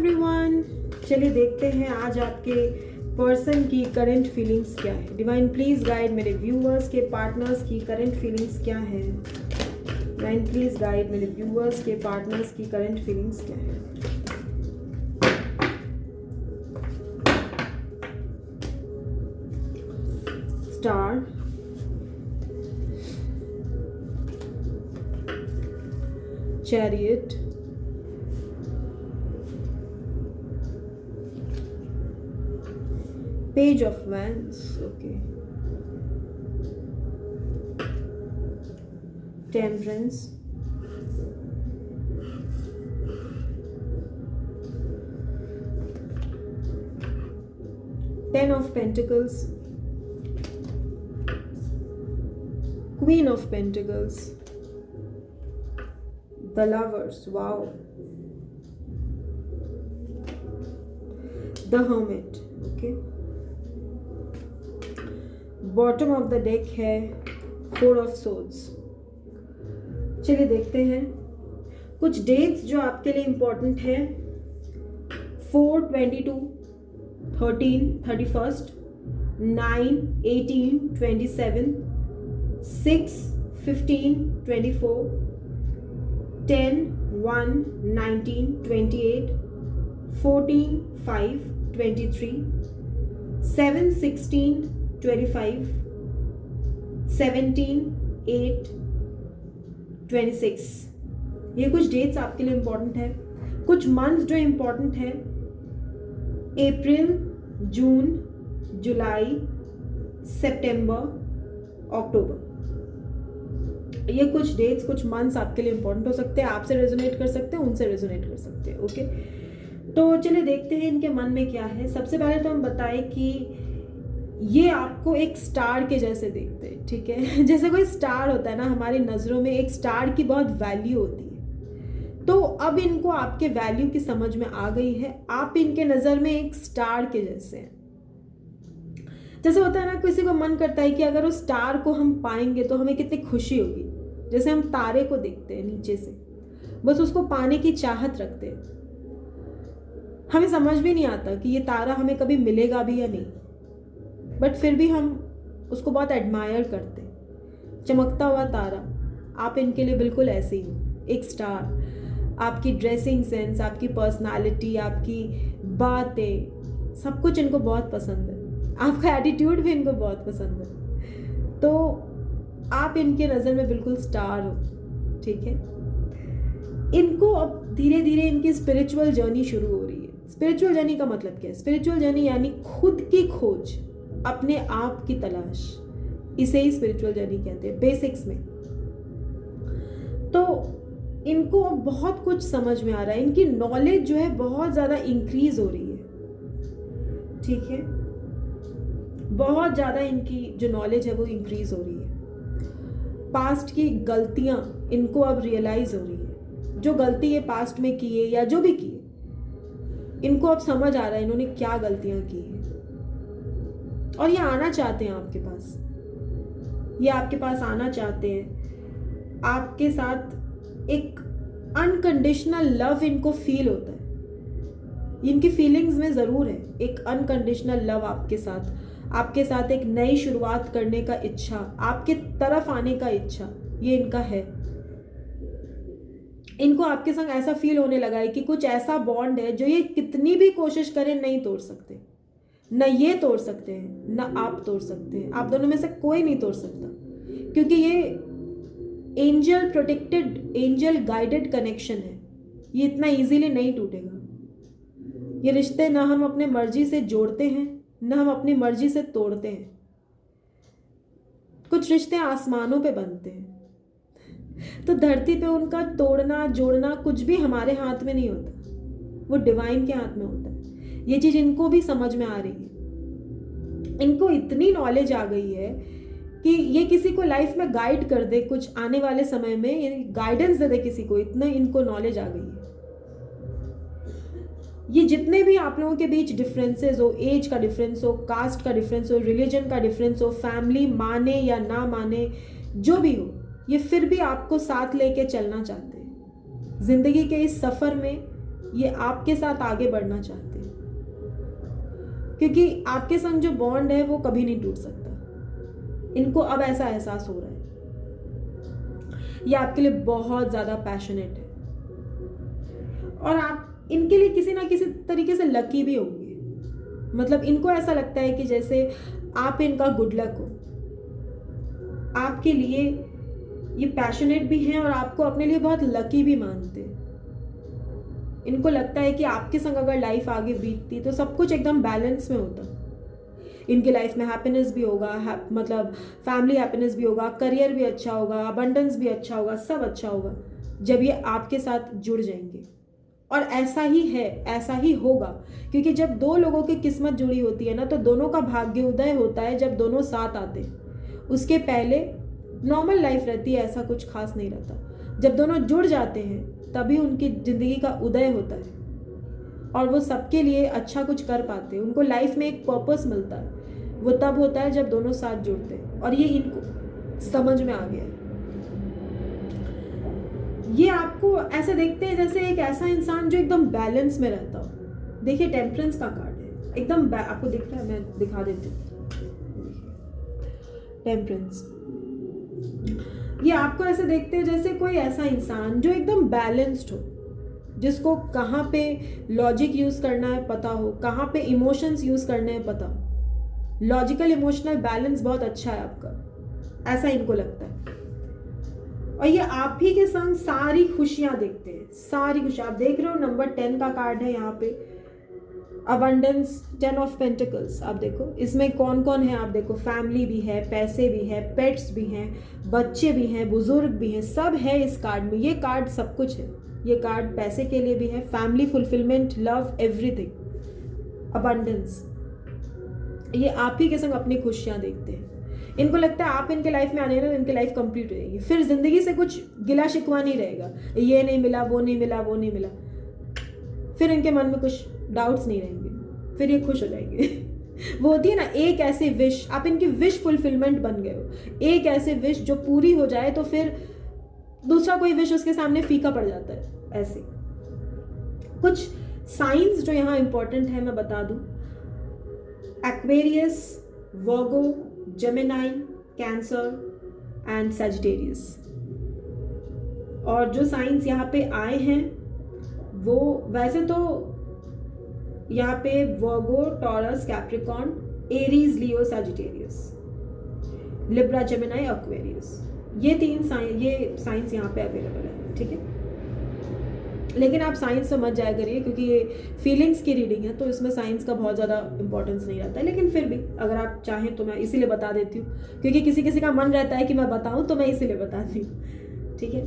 Everyone, चलिए देखते हैं आज आपके पर्सन की करंट फीलिंग्स क्या है। डिवाइन प्लीज गाइड मेरे व्यूअर्स के पार्टनर्स की करंट फीलिंग्स क्या है। डिवाइन प्लीज गाइड मेरे व्यूअर्स के पार्टनर्स की करंट फीलिंग्स क्या है। Star, chariot, Page of Wands, okay. Temperance, Ten of Pentacles, Queen of Pentacles, The Lovers, wow, The Hermit, okay. Bottom of the deck है four of swords. चलिए देखते हैं कुछ डेट्स जो आपके लिए इंपॉर्टेंट है। 4/22, 13, 31, 9, 18, 27, 6, 15, 24, 10, 1, 19, 28, 14, 5, 23, 7, 16, 25, 17, 8, 26। ये कुछ डेट्स आपके लिए इंपॉर्टेंट है। कुछ मंथ्स जो इंपॉर्टेंट है, अप्रैल, जून, जुलाई, सितंबर, अक्टूबर। ये कुछ डेट्स, कुछ मंथ्स आपके लिए इंपॉर्टेंट हो सकते हैं। आपसे रेजोनेट कर सकते हैं, उनसे रेजोनेट कर सकते हैं, ओके। तो चलिए देखते हैं इनके मन में क्या है। सबसे पहले तो हम बताएं कि ये आपको एक स्टार के जैसे देखते हैं, ठीक है। जैसे कोई स्टार होता है ना, हमारी नज़रों में एक स्टार की बहुत वैल्यू होती है। तो अब इनको आपके वैल्यू की समझ में आ गई है। आप इनके नज़र में एक स्टार के जैसे हैं। जैसे होता है ना, किसी को मन करता है कि अगर उस स्टार को हम पाएंगे तो हमें कितनी खुशी होगी। जैसे हम तारे को देखते हैं नीचे से, बस उसको पाने की चाहत रखते हैं। हमें समझ भी नहीं आता कि ये तारा हमें कभी मिलेगा भी या नहीं, बट फिर भी हम उसको बहुत एडमायर करते हैं। चमकता हुआ तारा, आप इनके लिए बिल्कुल ऐसे ही हो, एक स्टार। आपकी ड्रेसिंग सेंस, आपकी पर्सनालिटी, आपकी बातें, सब कुछ इनको बहुत पसंद है। आपका एटीट्यूड भी इनको बहुत पसंद है। तो आप इनके नज़र में बिल्कुल स्टार हो, ठीक है। इनको अब धीरे धीरे इनकी स्पिरिचुअल जर्नी शुरू हो रही है। स्पिरिचुअल जर्नी का मतलब क्या है? स्पिरिचुअल जर्नी यानी खुद की खोज, अपने आप की तलाश, इसे ही स्पिरिचुअल जर्नी कहते हैं बेसिक्स में। तो इनको बहुत कुछ समझ में आ रहा है। इनकी नॉलेज जो है बहुत ज़्यादा इंक्रीज हो रही है, ठीक है। बहुत ज़्यादा इनकी जो नॉलेज है वो इंक्रीज हो रही है। पास्ट की गलतियां इनको अब रियलाइज हो रही है। जो गलती ये पास्ट में की है या जो भी की है, इनको अब समझ आ रहा है इन्होंने क्या गलतियां की है। और ये आना चाहते हैं आपके पास, ये आपके पास आना चाहते हैं। आपके साथ एक अनकंडीशनल लव इनको फील होता है। इनकी फीलिंग्स में ज़रूर है एक अनकंडीशनल लव आपके साथ एक नई शुरुआत करने का इच्छा, आपके तरफ आने का इच्छा, ये इनका है। इनको आपके संग ऐसा फील होने लगा है कि कुछ ऐसा बॉन्ड है जो ये कितनी भी कोशिश करें नहीं तोड़ सकते। न ये तोड़ सकते हैं, न आप तोड़ सकते हैं। आप दोनों में से कोई नहीं तोड़ सकता, क्योंकि ये angel protected, angel guided connection है। ये इतना इजीली नहीं टूटेगा। ये रिश्ते ना हम अपने मर्जी से जोड़ते हैं, ना हम अपनी मर्जी से तोड़ते हैं। कुछ रिश्ते आसमानों पे बनते हैं, तो धरती पे उनका तोड़ना जोड़ना कुछ भी हमारे हाथ में नहीं होता, वो डिवाइन के हाथ में होता है। ये चीज इनको भी समझ में आ रही है। इनको इतनी नॉलेज आ गई है कि ये किसी को लाइफ में गाइड कर दे, कुछ आने वाले समय में गाइडेंस दे दे किसी को, इतना इनको नॉलेज आ गई है। ये जितने भी आप लोगों के बीच डिफरेंसेस हो, एज का डिफरेंस हो, कास्ट का डिफरेंस हो, रिलीजन का डिफरेंस हो, फैमिली माने या ना माने, जो भी हो, ये फिर भी आपको साथ लेके चलना चाहते हैं। जिंदगी के इस सफर में ये आपके साथ आगे बढ़ना चाहते हैं, क्योंकि आपके संग जो बॉन्ड है वो कभी नहीं टूट सकता। इनको अब ऐसा एहसास हो रहा है, ये आपके लिए बहुत ज़्यादा पैशनेट है और आप इनके लिए किसी ना किसी तरीके से लकी भी होंगे। मतलब इनको ऐसा लगता है कि जैसे आप इनका गुड लक हो, आपके लिए ये पैशनेट भी हैं और आपको अपने लिए बहुत लकी भी मानते हैं। इनको लगता है कि आपके संग अगर लाइफ आगे बीतती तो सब कुछ एकदम बैलेंस में होता। इनकी लाइफ में हैप्पीनेस भी होगा, मतलब फैमिली हैप्पीनेस भी होगा, करियर भी अच्छा होगा, अबंडेंस भी अच्छा होगा, सब अच्छा होगा जब ये आपके साथ जुड़ जाएंगे। और ऐसा ही है, ऐसा ही होगा, क्योंकि जब दो लोगों की किस्मत जुड़ी होती है ना तो दोनों का भाग्य उदय होता है जब दोनों साथ आते हैं। उसके पहले नॉर्मल लाइफ रहती है, ऐसा कुछ खास नहीं रहता। जब दोनों जुड़ जाते हैं तभी उनकी ज़िंदगी का उदय होता है और वो सबके लिए अच्छा कुछ कर पाते हैं। उनको लाइफ में एक पर्पस मिलता है, वो तब होता है जब दोनों साथ जुड़ते हैं। और ये इनको समझ में आ गया है। ये आपको ऐसे देखते हैं जैसे एक ऐसा इंसान जो एकदम बैलेंस में रहता हो। देखिए टेम्परेंस का कार्ड है, एकदम आपको दिख रहा है, मैं दिखा देती हूँ। टेम्परेंस, ये आपको ऐसे देखते हैं जैसे कोई ऐसा इंसान जो एकदम बैलेंस्ड हो, जिसको कहाँ पे लॉजिक यूज करना है पता हो, कहाँ पे इमोशंस यूज करने हैं पता हो। लॉजिकल इमोशनल बैलेंस बहुत अच्छा है आपका, ऐसा इनको लगता है। और ये आप ही के संग सारी खुशियां देखते हैं, सारी खुशियां। आप देख रहे हो नंबर 10 का कार्ड है यहाँ पे, अबंडेंस, 10 ऑफ पेंटिकल्स। आप देखो इसमें कौन कौन है, आप देखो फैमिली भी है, पैसे भी है, पेट्स भी हैं, बच्चे भी हैं, बुजुर्ग भी हैं, सब है इस कार्ड में। ये कार्ड सब कुछ है। ये कार्ड पैसे के लिए भी है, family, fulfilment, love, everything, abundance. ये आप ही के संग अपनी खुशियां देखते हैं। इनको लगता है आप इनके लाइफ में आने ना, इनकी लाइफ कंप्लीट हो जाएगी, फिर जिंदगी से कुछ गिला शिकवा नहीं रहेगा, ये नहीं मिला, वो नहीं मिला, वो नहीं मिला। फिर इनके मन में कुछ डाउट्स नहीं रहेंगे, फिर ये खुश हो जाएंगे। वो होती है ना एक ऐसी विश, आप इनकी विश फुलफिलमेंट बन गए हो। एक ऐसे विश जो पूरी हो जाए तो फिर दूसरा कोई विश उसके सामने फीका पड़ जाता है। ऐसे कुछ साइंस जो यहाँ इंपॉर्टेंट है मैं बता दूं, Aquarius, Virgo, Gemini, cancer and Sagittarius. और जो साइंस यहाँ पे आए हैं वो वैसे तो यहाँ पे वर्गो, टॉरस, कैप्रिकॉर्न, एरीज, लियो, सजिटेरियस, लिब्रा, जेमिनाई, एक्वेरियस, ये साइंस यहाँ पे अवेलेबल है। ठीक है, लेकिन आप साइंस से मत जाया करिए क्योंकि ये फीलिंग्स की रीडिंग है, तो इसमें साइंस का बहुत ज़्यादा इंपॉर्टेंस नहीं रहता है। लेकिन फिर भी अगर आप चाहें तो मैं इसीलिए बता देती हूँ, क्योंकि किसी किसी का मन रहता है कि मैं बताऊँ, तो मैं इसीलिए बताती हूँ। ठीक है,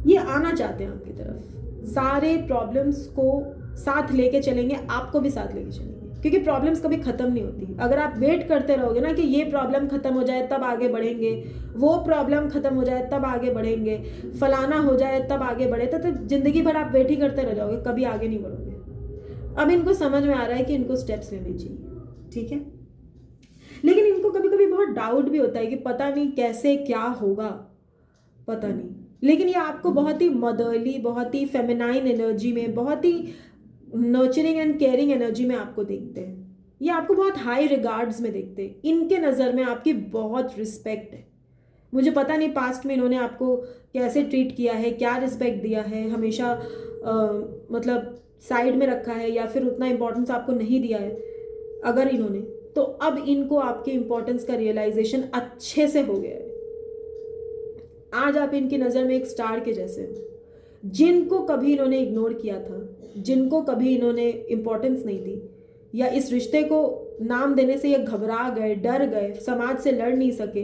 ये आना चाहते हैं आपकी तरफ, सारे प्रॉब्लम्स को साथ लेके चलेंगे, आपको भी साथ लेके चलेंगे, क्योंकि प्रॉब्लम्स कभी ख़त्म नहीं होती। अगर आप वेट करते रहोगे ना कि ये प्रॉब्लम ख़त्म हो जाए तब आगे बढ़ेंगे, वो प्रॉब्लम ख़त्म हो जाए तब आगे बढ़ेंगे, फलाना हो जाए तब आगे बढ़े, तो ज़िंदगी भर आप वेट ही करते रह जाओगे, कभी आगे नहीं बढ़ोगे। अब इनको समझ में आ रहा है कि इनको स्टेप्स लेने चाहिए। ठीक है, लेकिन इनको कभी कभी बहुत डाउट भी होता है कि पता नहीं कैसे क्या होगा, पता नहीं। लेकिन ये आपको बहुत ही मदरली, बहुत ही फेमिनाइन एनर्जी में, बहुत ही नर्चरिंग एंड केयरिंग एनर्जी में आपको देखते हैं। ये आपको बहुत हाई रिगार्ड्स में देखते हैं। इनके नज़र में आपकी बहुत रिस्पेक्ट है। मुझे पता नहीं पास्ट में इन्होंने आपको कैसे ट्रीट किया है, क्या रिस्पेक्ट दिया है, हमेशा मतलब साइड में रखा है या फिर उतना इम्पोर्टेंस आपको नहीं दिया है। अगर इन्होंने, तो अब इनको आपके इम्पोर्टेंस का रियलाइजेशन अच्छे से हो गया है। आज आप इनकी नज़र में एक स्टार के जैसे हो। जिनको कभी इन्होंने इग्नोर किया था, जिनको कभी इन्होंने इम्पोर्टेंस नहीं दी, या इस रिश्ते को नाम देने से ये घबरा गए, डर गए, समाज से लड़ नहीं सके,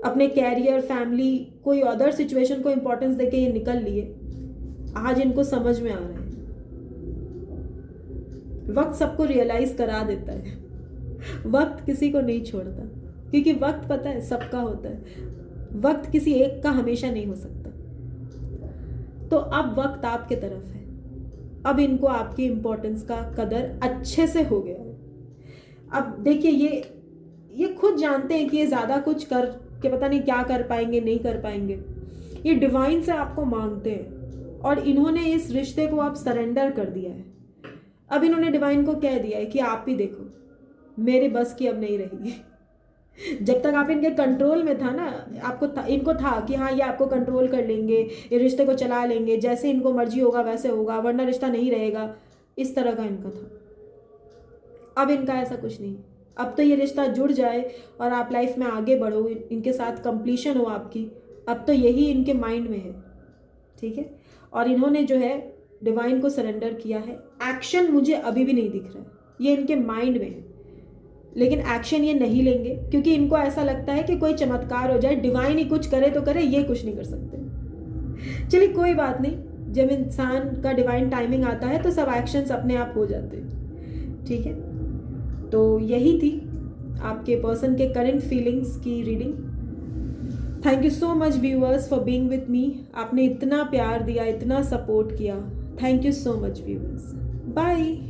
अपने कैरियर, फैमिली, कोई अदर सिचुएशन को इम्पोर्टेंस देके ये निकल लिए, आज इनको समझ में आ रहा है। वक्त सबको रियलाइज करा देता है। वक्त किसी को नहीं छोड़ता, क्योंकि वक्त पता है सबका होता है। वक्त किसी एक का हमेशा नहीं हो सकता। तो अब वक्त आपके तरफ है। अब इनको आपकी इम्पोर्टेंस का कदर अच्छे से हो गया है। अब देखिए ये खुद जानते हैं कि ये ज़्यादा कुछ कर के पता नहीं क्या कर पाएंगे, नहीं कर पाएंगे। ये डिवाइन से आपको मांगते हैं और इन्होंने इस रिश्ते को अब सरेंडर कर दिया है। अब इन्होंने डिवाइन को कह दिया है कि आप ही देखो, मेरे बस की अब नहीं रहेगी। जब तक आप इनके कंट्रोल में था ना, इनको था कि हाँ ये आपको कंट्रोल कर लेंगे, ये रिश्ते को चला लेंगे, जैसे इनको मर्जी होगा वैसे होगा, वरना रिश्ता नहीं रहेगा, इस तरह का इनका था। अब इनका ऐसा कुछ नहीं। अब तो ये रिश्ता जुड़ जाए और आप लाइफ में आगे बढ़ो, इनके साथ कंप्लीशन हो आपकी, अब तो यही इनके माइंड में है। ठीक है, और इन्होंने जो है डिवाइन को सरेंडर किया है। एक्शन मुझे अभी भी नहीं दिख रहा है, ये इनके माइंड में है, लेकिन एक्शन ये नहीं लेंगे क्योंकि इनको ऐसा लगता है कि कोई चमत्कार हो जाए, डिवाइन ही कुछ करे तो करे, ये कुछ नहीं कर सकते। चलिए कोई बात नहीं, जब इंसान का डिवाइन टाइमिंग आता है तो सब एक्शंस अपने आप हो जाते हैं। ठीक है, तो यही थी आपके पर्सन के करंट फीलिंग्स की reading. Thank you so much viewers for being with me. आपने इतना प्यार दिया, इतना सपोर्ट किया, thank you so much viewers. Bye.